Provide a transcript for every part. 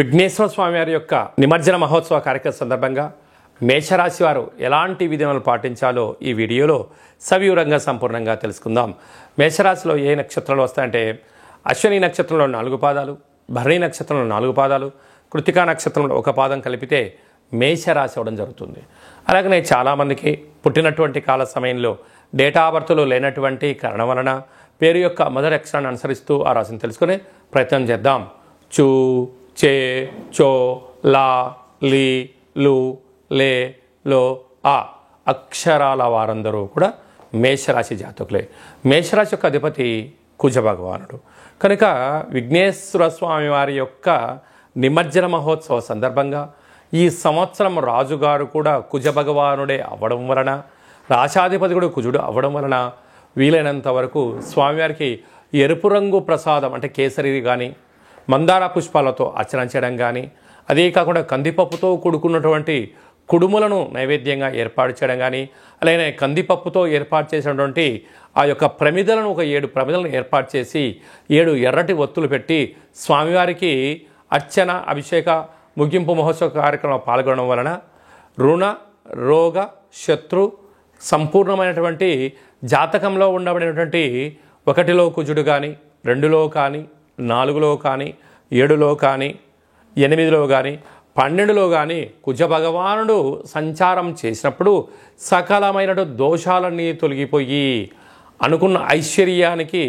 విఘ్నేశ్వర స్వామి వారి యొక్క నిమజ్జన మహోత్సవ కార్యక్రమం సందర్భంగా మేషరాశి వారు ఎలాంటి విధానాలు పాటించాలో ఈ వీడియోలో సవివరంగా సంపూర్ణంగా తెలుసుకుందాం. మేషరాశిలో ఏ నక్షత్రాలు వస్తాయంటే అశ్విని నక్షత్రంలో 4 పాదాలు, భరణి నక్షత్రంలో 4 పాదాలు, కృతికా నక్షత్రంలో 1 పాదం కలిపితే మేషరాశి అవడం జరుగుతుంది. అలాగనే చాలామందికి పుట్టినటువంటి కాల సమయంలో డేటా బర్త్లో లేనటువంటి కారణం వలన పేరు యొక్క మొదటి అక్షరాన్ని అనుసరిస్తూ ఆ రాశిని తెలుసుకునే ప్రయత్నం చేద్దాం. చూ, చే, చో, లా, లీ, లు, లే, లో, ఆ అక్షరాల వారందరూ కూడా మేషరాశి జాతకులే. మేషరాశి యొక్క అధిపతి కుజ భగవానుడు కనుక విఘ్నేశ్వర స్వామి వారి యొక్క నిమజ్జన మహోత్సవ సందర్భంగా ఈ సంవత్సరం రాజుగారు కూడా కుజ భగవానుడే అవ్వడం వలన, రాశాధిపతి కూడా కుజుడు అవ్వడం వలన వీలైనంత వరకు స్వామివారికి ఎరుపు రంగు ప్రసాదం అంటే కేసరి కానీ మందార పుష్పాలతో అర్చన చేయడం కానీ, అదే కాకుండా కందిపప్పుతో కూడుకున్నటువంటి కుడుములను నైవేద్యంగా ఏర్పాటు చేయడం కానీ, అలాగే కందిపప్పుతో ఏర్పాటు చేసినటువంటి ఆ యొక్క ప్రమిదలను ఒక 7 ప్రమిదలను ఏర్పాటు చేసి 7 ఎర్రటి ఒత్తులు పెట్టి స్వామివారికి అర్చన, అభిషేక, ముగింపు మహోత్సవ కార్యక్రమంలో పాల్గొనడం వలన రుణ, రోగ, శత్రు సంపూర్ణమైనటువంటి జాతకంలో ఉండబడినటువంటి 1లో కుజుడు కానీ, 2లో కానీ, 4లో కానీ, 7లో కానీ, 8లో కానీ, 12లో కానీ కుజ భగవానుడు సంచారం చేసినప్పుడు సకలమైన దోషాలన్నీ తొలగిపోయి అనుకున్న ఐశ్వర్యానికి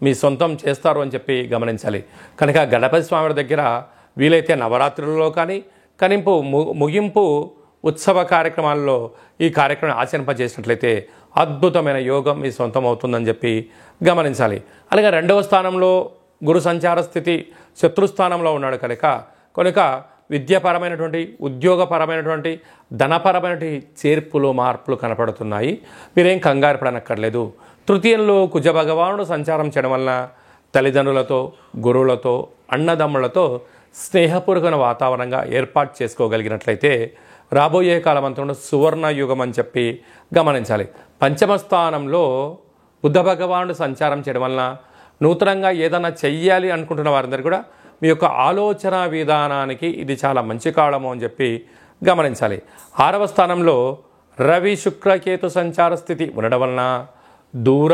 మీ సొంతం చేస్తారు అని చెప్పి గమనించాలి. కనుక గణపతి స్వామి దగ్గర వీలైతే నవరాత్రులలో కానీ ముగింపు ఉత్సవ కార్యక్రమాల్లో ఈ కార్యక్రమం ఆచరింపజేసినట్లయితే అద్భుతమైన యోగం మీ సొంతం అవుతుందని చెప్పి గమనించాలి. అలాగే 2వ స్థానంలో గురు సంచార స్థితి శత్రుస్థానంలో ఉన్నాడు కనుక విద్యాపరమైనటువంటి, ఉద్యోగపరమైనటువంటి, ధనపరమైనటువంటి చేర్పులు, మార్పులు కనపడుతున్నాయి. మీరేం కంగారు పడనక్కర్లేదు. తృతీయంలో కుజ భగవానుడు సంచారం చేయడం వలన తల్లిదండ్రులతో, గురువులతో, అన్నదమ్ములతో స్నేహపూర్వకమైన వాతావరణంగా ఏర్పాటు చేసుకోగలిగినట్లయితే రాబోయే కాలమంతా సువర్ణ యుగం అని చెప్పి గమనించాలి. పంచమ స్థానంలో బుద్ధ భగవానుడు సంచారం చేయడం వలన నూతనంగా ఏదైనా చెయ్యాలి అనుకుంటున్న వారందరూ కూడా మీ యొక్క ఆలోచన విధానానికి ఇది చాలా మంచి కాలము అని చెప్పి గమనించాలి. 6వ స్థానంలో రవి, శుక్ర, కేతు సంచార స్థితి ఉండడం వలన దూర,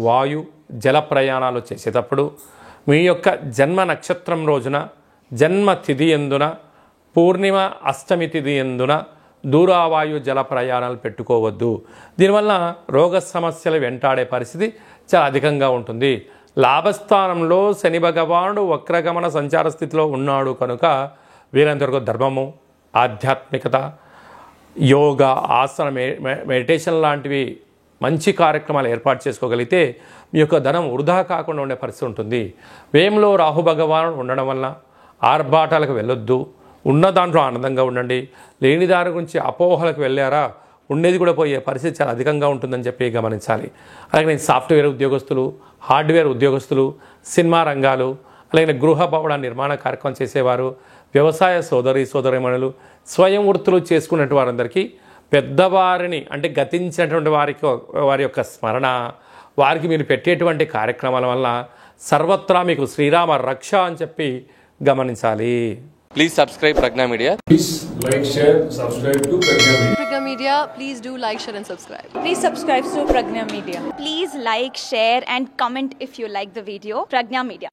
వాయు, జల ప్రయాణాలు చేసేటప్పుడు మీ యొక్క జన్మ నక్షత్రం రోజున, జన్మ తిథి ఎందున, పూర్ణిమ అష్టమి తిథి ఎందున దూరావాయు జల ప్రయాణాలు పెట్టుకోవద్దు. దీనివల్ల రోగ సమస్యలు వెంటాడే పరిస్థితి చాలా అధికంగా ఉంటుంది. లాభస్థానంలో శని భగవానుడు వక్రగమన సంచార స్థితిలో ఉన్నాడు కనుక వీరంతవరకు ధర్మము, ఆధ్యాత్మికత, యోగా, ఆసన, మెడిటేషన్ లాంటివి మంచి కార్యక్రమాలు ఏర్పాటు చేసుకోగలిగితే మీ యొక్క ధనం వృధా కాకుండా ఉండే పరిస్థితి ఉంటుంది. వ్యయంలో రాహు భగవానుడు ఉండడం వల్ల ఆర్భాటాలకు వెళ్ళొద్దు. ఉన్న దాంట్లో ఆనందంగా ఉండండి. లేని దాని గురించి అపోహలకు వెళ్ళారా ఉండేది కూడా పోయే పరిస్థితి చాలా అధికంగా ఉంటుందని చెప్పి గమనించాలి. అలాగే సాఫ్ట్వేర్ ఉద్యోగస్తులు, హార్డ్వేర్ ఉద్యోగస్తులు, సినిమా రంగాలు, అలాగే గృహ భవన నిర్మాణ కార్యక్రమం చేసేవారు, వ్యవసాయ సోదరీమణులు, స్వయం వృత్తులు చేసుకున్నటువంటి వారందరికీ పెద్దవారిని అంటే గతించినటువంటి వారి యొక్క స్మరణ, వారికి మీరు పెట్టేటువంటి కార్యక్రమాల వల్ల సర్వత్రా మీకు శ్రీరామ రక్ష అని చెప్పి గమనించాలి. Please subscribe Pragna Media. Please like, share, subscribe to Pragna Media. Pragna Media, please do like, share and subscribe. Please subscribe to Pragna Media. Please like, share and comment if you like the video. Pragna Media.